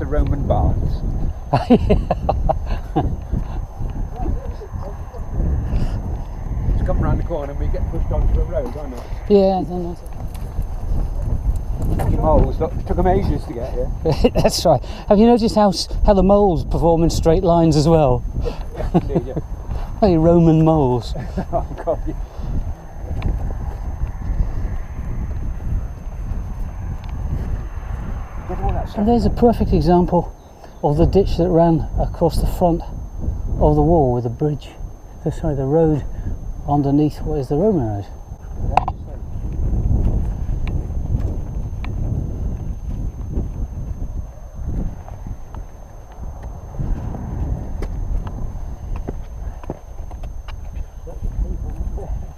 the Roman baths. It's come round the corner and we get pushed onto the road, aren't it? Yeah, I don't know. The moles, look, it took them ages to get here. That's right. Have you noticed how the moles perform in straight lines as well? Indeed, yeah. Like Roman moles. Oh, God, yeah. Get all that stuff. And there's a perfect example of the ditch that ran across the front of the wall with the bridge. Sorry, the road underneath what is the Roman road.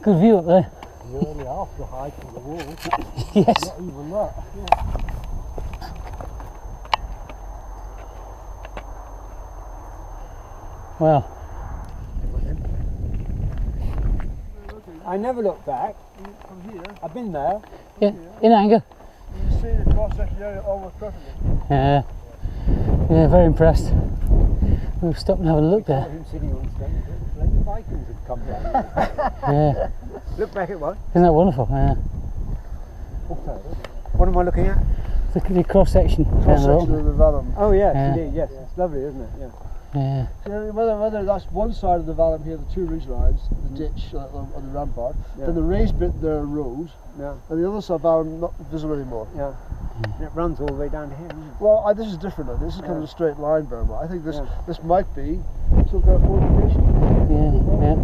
Good view up there. You're only half the height of the wall. Yes. Not even that. Yeah. Well, I never look back. From here, I've been there. yeah, in anger. you see the cross-section area almost perfectly. Yeah, yeah, very impressed. We'll stop and have a look I there. him sitting on stone. The Vikings had come down. Yeah, Look back at one. isn't that wonderful? Yeah. What am I looking at? The cross section. Cross-section of the vallum. Oh yes, Yeah. indeed, yes. It's lovely, isn't it? Yeah. Yeah. See, whether that's one side of the vallum here, the two ridge lines, the ditch on the rampart, Yeah. then the raised bit there, road, Yeah. and the other side of the vallum not visible anymore. Yeah. And it runs all the way down to here, doesn't it? Well, this is different now. This is kind of Yeah. a straight line, Burma. I think this Yeah. this might be some kind of fortification. Yeah, yeah.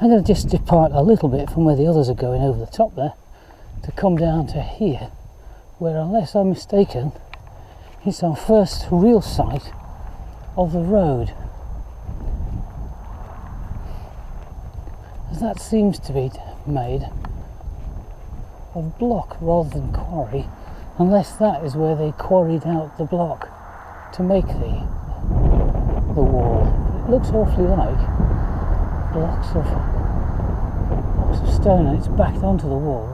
I'm going to just depart a little bit from where the others are going over the top there to come down to here, where, unless I'm mistaken, it's our first real sight of the road. As that seems to be made of block rather than quarry, unless that is where they quarried out the block to make the wall. It looks awfully like blocks of stone, and it's backed onto the wall,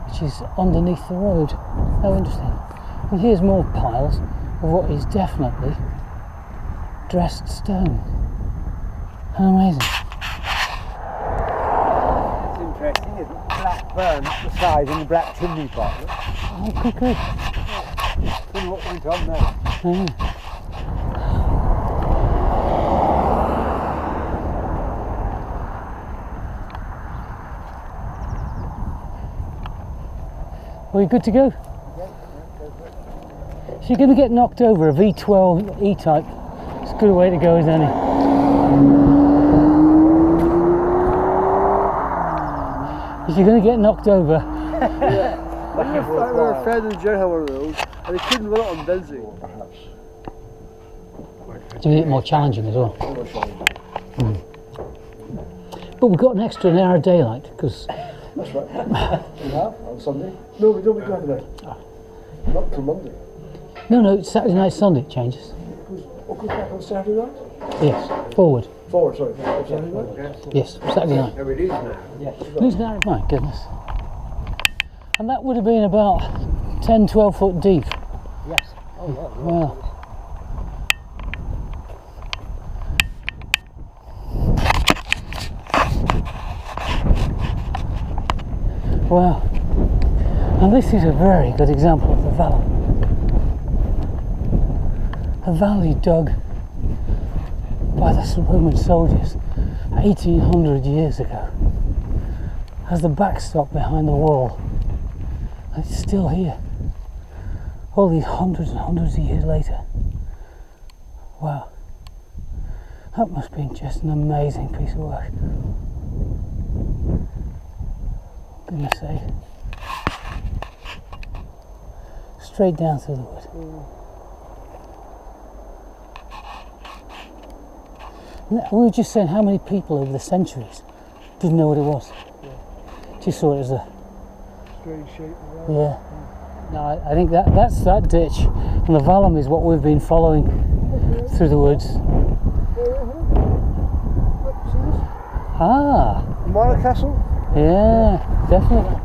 which is underneath the road. How interesting. And here's more piles of what is definitely dressed stone. How amazing. It's interesting, isn't it? Black burn up the side and the black chimney pot. Look. Oh, good, good. Don't know what went on there. Yeah. Are we good to go? So you're going to get knocked over a V12 E-Type. It's a good way to go, isn't it? If you're going to get knocked over, Yeah. I remember a friend in Jerry had one of those, and he couldn't run it on benzene. it's a bit more challenging as well. But we've got an extra hour of daylight because That's right. We have on Sunday. No, we don't. We don't have it. Not till Monday. no, it's Saturday night, Sunday it changes. What goes back on Saturday night? Yes, forward. Forward, sorry. Saturday night. Yes, Saturday night. There it is now. Yes. Losing out, my goodness. And that would have been about 10, 12 foot deep. Yes. Oh yeah. Wow. Wow. And this is a very good example of the valley. A valley dug by the Roman soldiers 1800 years ago as the backstop behind the wall. And it's still here. All these hundreds and hundreds of years later. Wow. That must have been just an amazing piece of work. Goodness sake. Straight down through the wood. We were just saying how many people over the centuries didn't know what it was. Just saw it as a... Strange shape. Yeah. No, I think that's that ditch, and the vallum is what we've been following through the woods. Ah, Mara Castle? yeah, definitely.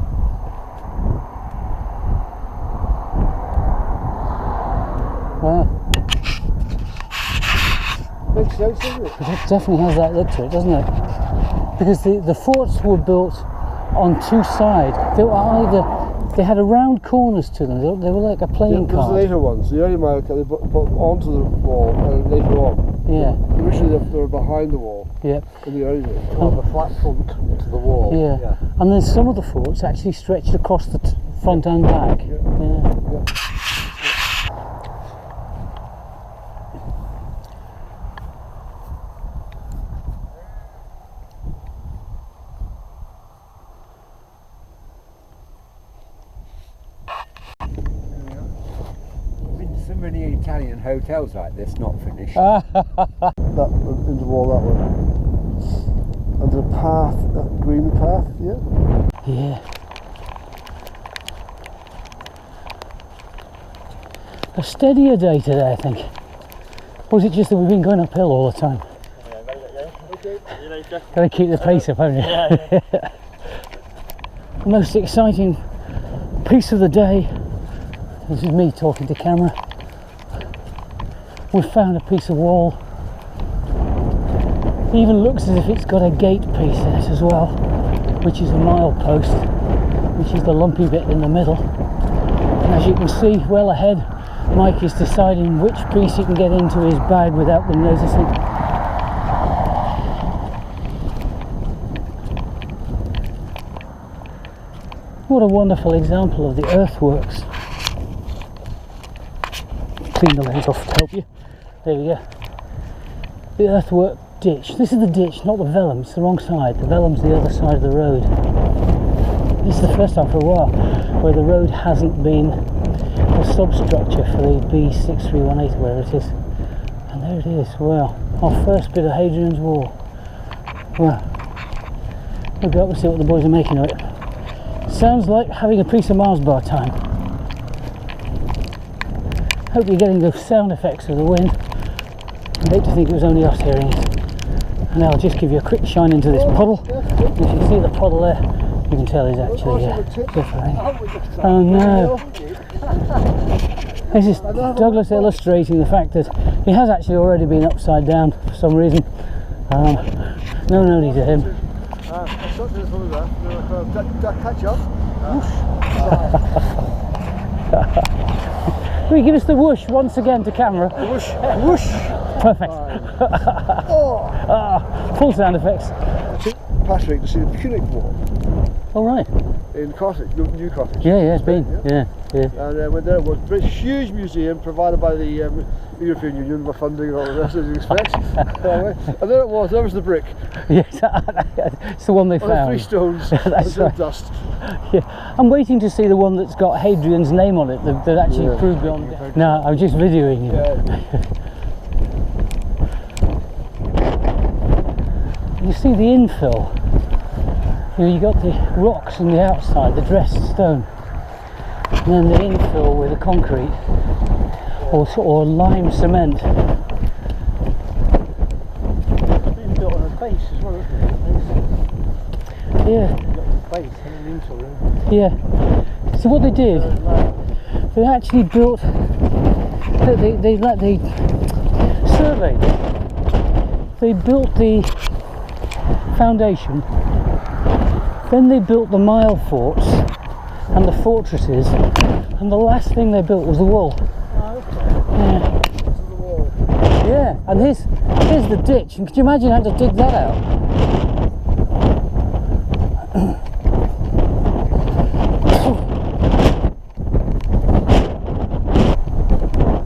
Wow. Makes sense, doesn't it? It definitely has that look to it, doesn't it? Because the forts were built on two sides. They were either, they had round corners to them. They were like a playing Those are card. the later ones. The early America they put onto the wall later on. Yeah. Originally they were behind the wall. Yeah. In the early days. Have a flat front to the wall. Yeah. And then some of the forts actually stretched across the front and back. Yeah. Been to so many Italian hotels like this, not finished. That into the wall that way. And the path, that green path, yeah. Yeah. A steadier day today, I think. Or is it just that we've been going uphill all the time? Got to keep the pace up, haven't you? The most exciting piece of the day. This is me talking to camera. We've found a piece of wall. It even looks as if it's got a gate piece in it as well, which is a milepost, which is the lumpy bit in the middle. And as you can see, well ahead, Mike is deciding which piece he can get into his bag without them noticing. What a wonderful example of the earthworks. Clean the lens off to help you. There we go. The earthwork ditch. This is the ditch, not the vellum. It's the wrong side. The vellum's the other side of the road. This is the first time for a while where the road hasn't been a substructure for the B6318 or whatever it is. And there it is. Wow. Our first bit of Hadrian's Wall. Wow. We'll go up and see what the boys are making of it. Sounds like having a piece of Mars bar time. Hope you're getting the sound effects of the wind. I hate to think it was only us hearing it. And I'll just give you a quick shine into this puddle. If you see the puddle there, you can tell it's actually different. Oh no! This is Douglas illustrating the fact that he has actually already been upside down for some reason. No need to him. Catch up. Will you give us the whoosh once again to camera? Whoosh, whoosh. Perfect. Full sound effects. Patrick to see the Punic War All right. in Carthage, New Carthage. Yeah, it's been. Yeah. And when there was a huge museum provided by the European Union with funding and all the rest, as you expect. And there it was. There was the brick. Yes, it's the one they On found. 3 stones. That's right. Dust. Yeah, I'm waiting to see the one that's got Hadrian's name on it that actually proved beyond. No, I'm just videoing you. You see the infill. You got the rocks on the outside, the dressed stone, and then the infill with the concrete or lime cement. It's been built on a base as well, isn't it? Yeah. Base and an infill. Yeah. So what they did, they actually built. They surveyed it. They built the foundation. Then they built the mile forts and the fortresses, and the last thing they built was the wall. Oh, okay. Yeah. To the wall. Yeah. And here's the ditch. And could you imagine having to dig that out?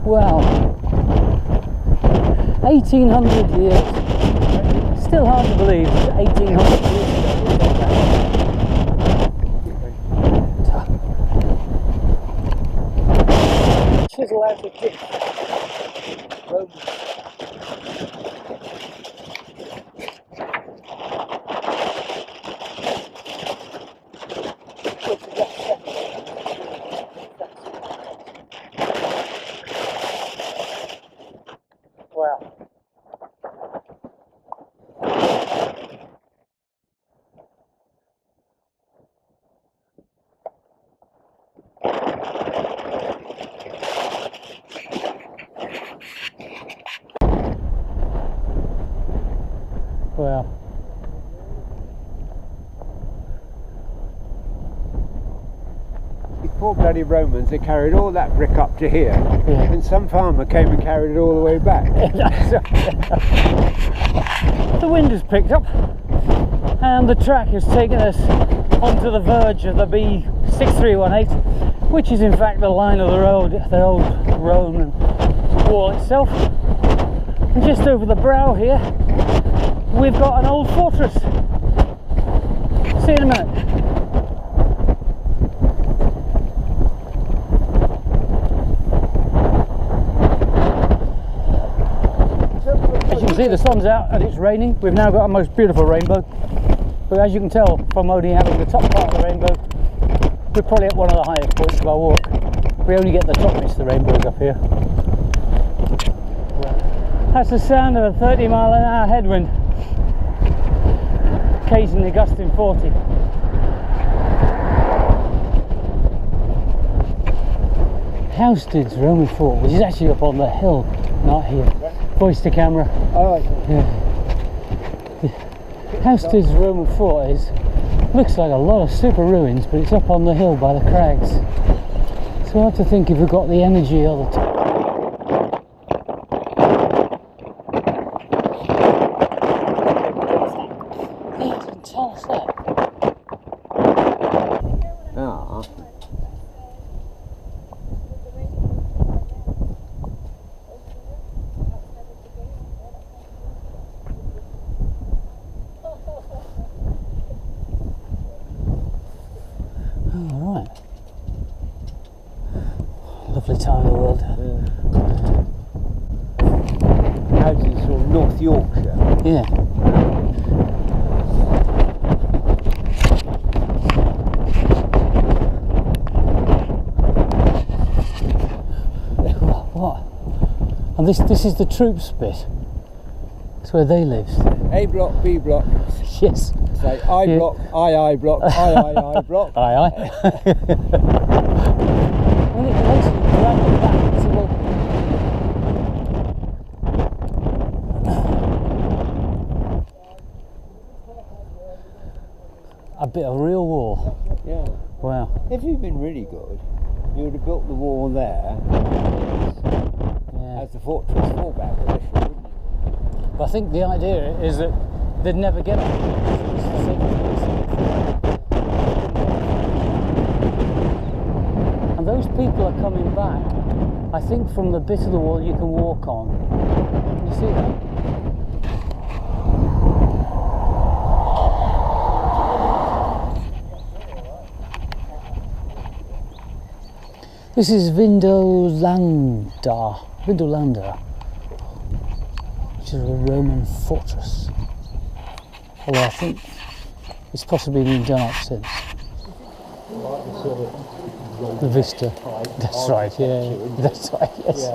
Wow. 1800 years. Still hard to believe. 1800 years ago. Chisel out the ditch. Wow. poor bloody Romans, they carried all that brick up to here, Yeah. and some farmer came and carried it all the way back. The wind has picked up and the track has taken us onto the verge of the B6318, which is in fact the line of the road, the old Roman wall itself. And just over the brow here we've got an old fortress. See you in a minute. As you can see, the sun's out and it's raining. We've now got a most beautiful rainbow. But as you can tell from only having the top part of the rainbow, we're probably at one of the highest points of our walk. We only get the top bits of the rainbows up here. That's the sound of a 30-mile-an-hour headwind, occasionally gusting 40. Housted's Roman fort, which is actually up on the hill, not here. Voice to camera. Oh, I see. Yeah. Housted's Roman fort looks like a lot of super ruins, but it's up on the hill by the crags. So I have to think if we've got the energy all the time. He didn't tell us that. Ah. Alright. Lovely time in the world. Houses from North Yorkshire. Yeah. What? And this is the troops bit. It's where they lived. A block, B block. Yes. It's like I Yeah. block, I block, I block. Aye, aye. When it makes you drag it back, it's a bit of real war. Yeah. Wow. If you'd been really good, you would have built the wall there Yeah. as the fortress fallback position, wouldn't you? But I think the idea is that they'd never get on. And those people are coming back, I think, from the bit of the wall you can walk on. Can you see that? This is Vindolanda, which is a Roman fortress. Although I think it's possibly been done up since. The vista. That's right, yeah. That's right, yes.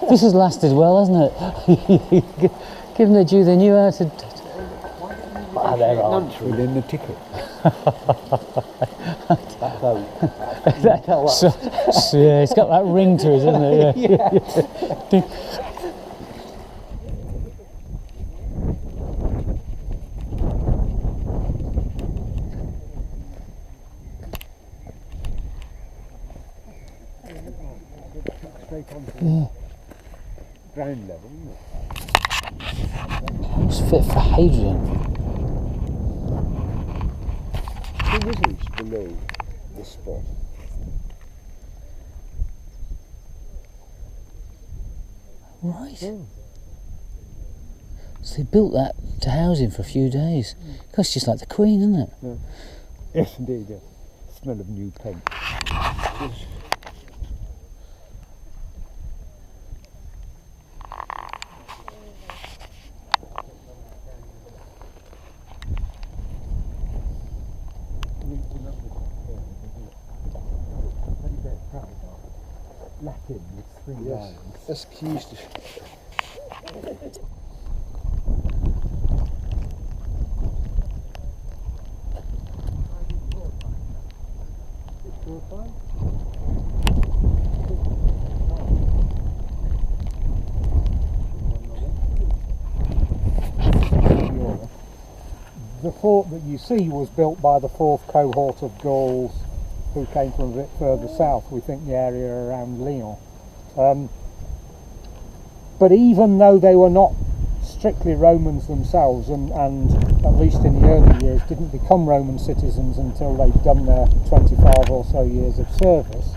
This has lasted well, hasn't it? Given the due, they knew how to... Ah, there are. Within the ticket. So, yeah, it's got that ring to it, hasn't it? Yeah. Straight on to ground level, isn't it? It's fit for Hadrian. Two wizards below this spot. Right. So they built that to house him for a few days. That's just like the Queen, isn't it? Yeah. Yes, indeed. Yeah. Smell of new paint. Latin with three lines. That's keys to... The fort that you see was built by the 4th cohort of Gauls who came from a bit further south, we think the area around Lyon. But even though they were not strictly Romans themselves, and at least in the early years didn't become Roman citizens until they'd done their 25 or so years of service,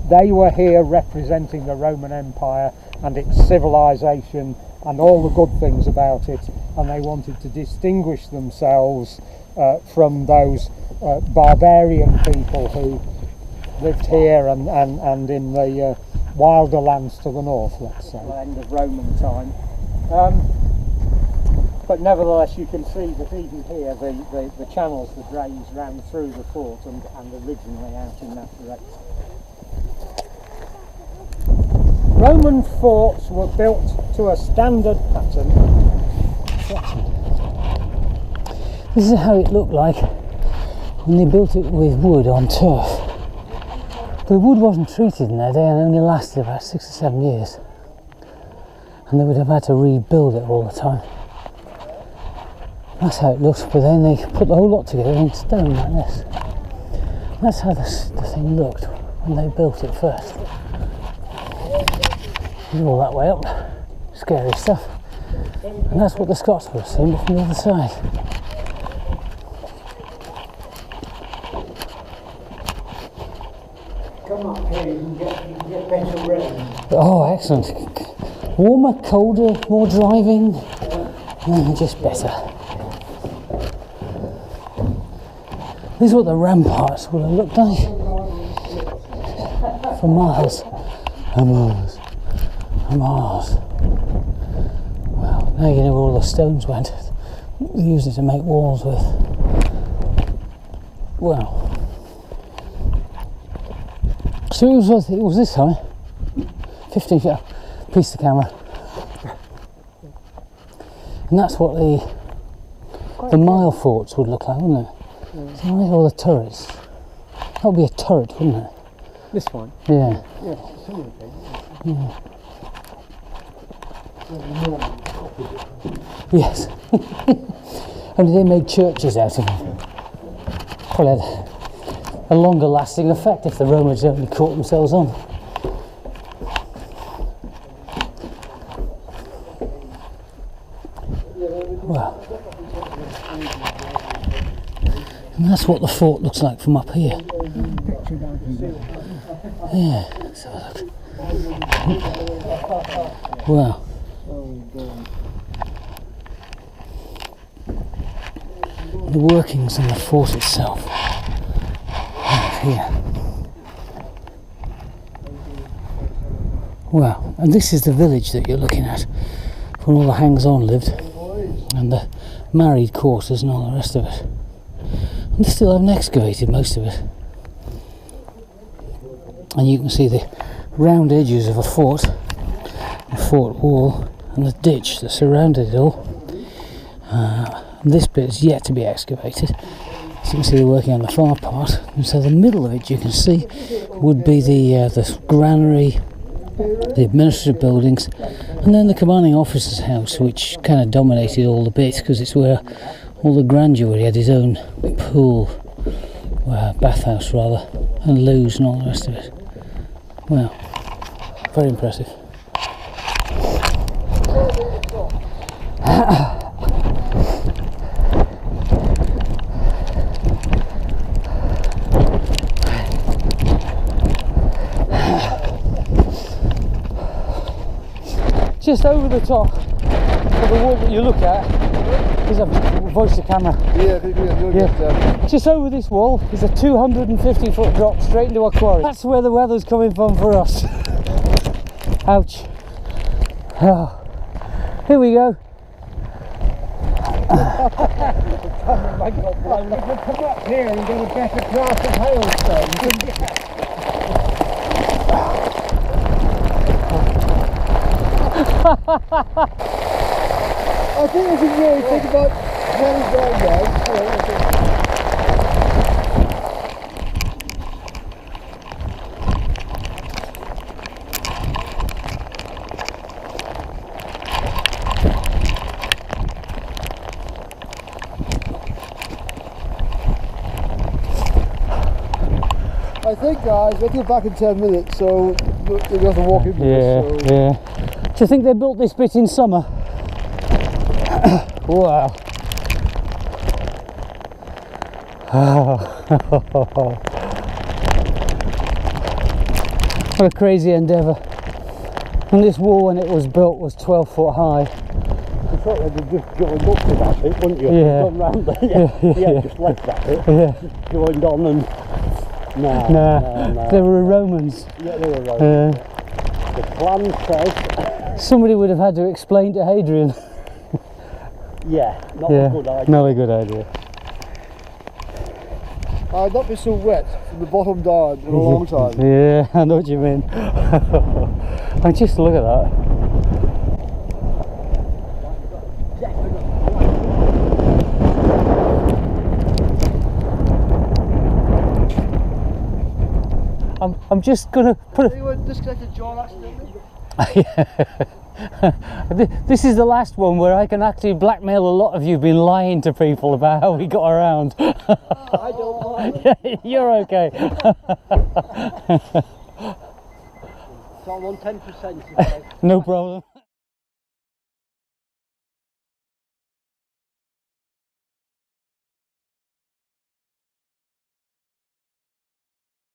they were here representing the Roman Empire and its civilization and all the good things about it, and they wanted to distinguish themselves from those barbarian people who lived here and in the wilder lands to the north, let's say, end of Roman time. But nevertheless, you can see that even here the channels, the drains ran through the fort and originally out in that direction. Roman forts were built to a standard pattern. This is how it looked like when they built it with wood on turf. The wood wasn't treated in their day and only lasted about 6 or 7 years. And they would have had to rebuild it all the time. That's how it looks, but then they put the whole lot together in stone like this. That's how the thing looked when they built it first. All that way up, scary stuff. And that's what the Scots would have seen, but from the other side. Come up here, you can get better rain. Oh, excellent. Warmer, colder, more driving, just better. This is what the ramparts would have looked like for miles and miles and miles. Well, now you know where all the stones went. They used it to make walls with. Well, so it was this high, 15 feet. Piece the camera, and that's what the mile forts would look like, wouldn't it? Mm. So all the turrets. That would be a turret, wouldn't it? This one? Yeah. Yes, Yeah. Yes. Only they made churches out of them. Probably had a longer lasting effect if the Romans only caught themselves on. Well, and that's what the fort looks like from up here. Yeah, so look. Wow. The workings in the fort itself. Here. Wow, and this is the village that you're looking at, where all the hangers-on lived, and the married quarters and all the rest of it. And they still haven't excavated most of it. And you can see the round edges of a fort, the fort wall, and the ditch that surrounded it all. And this bit is yet to be excavated. So you can see they're working on the far part, and so the middle of it you can see would be the granary, the administrative buildings, and then the commanding officer's house, which kind of dominated all the bits because it's where all the grandeur. He had his own pool, bathhouse rather, and loos and all the rest of it. Wow, very impressive. Just over the top of the wall that you look at is a voice to camera. Yeah. Just over this wall is a 250-foot drop straight into a quarry. That's where the weather's coming from for us. Ouch. Oh. Here we go. Come up here and get a better class of hailstones. I think we should really think about running down there. I think, guys, we'll get back in 10 minutes, so we're going to have to walk into this. So. Yeah. Do you think they built this bit in summer? Wow. What a crazy endeavour. And this wall, when it was built, was 12 foot high. You thought they'd just joined up to that bit, wouldn't you? Yeah. Gone round there. Yeah, just left that bit. Yeah. Just joined on and... No. They were Romans. Yeah, they were Romans. The plan says... Somebody would have had to explain to Hadrian. Yeah, not a good idea. Not a good idea. I've not been so wet from the bottom down in a long time. Yeah, I know what you mean. And just look at that. I'm just gonna put You were disconnected John accidentally? This is the last one where I can actually blackmail a lot of you been lying to people about how we got around. I don't mind. You're okay. So I'm on 10%. No problem.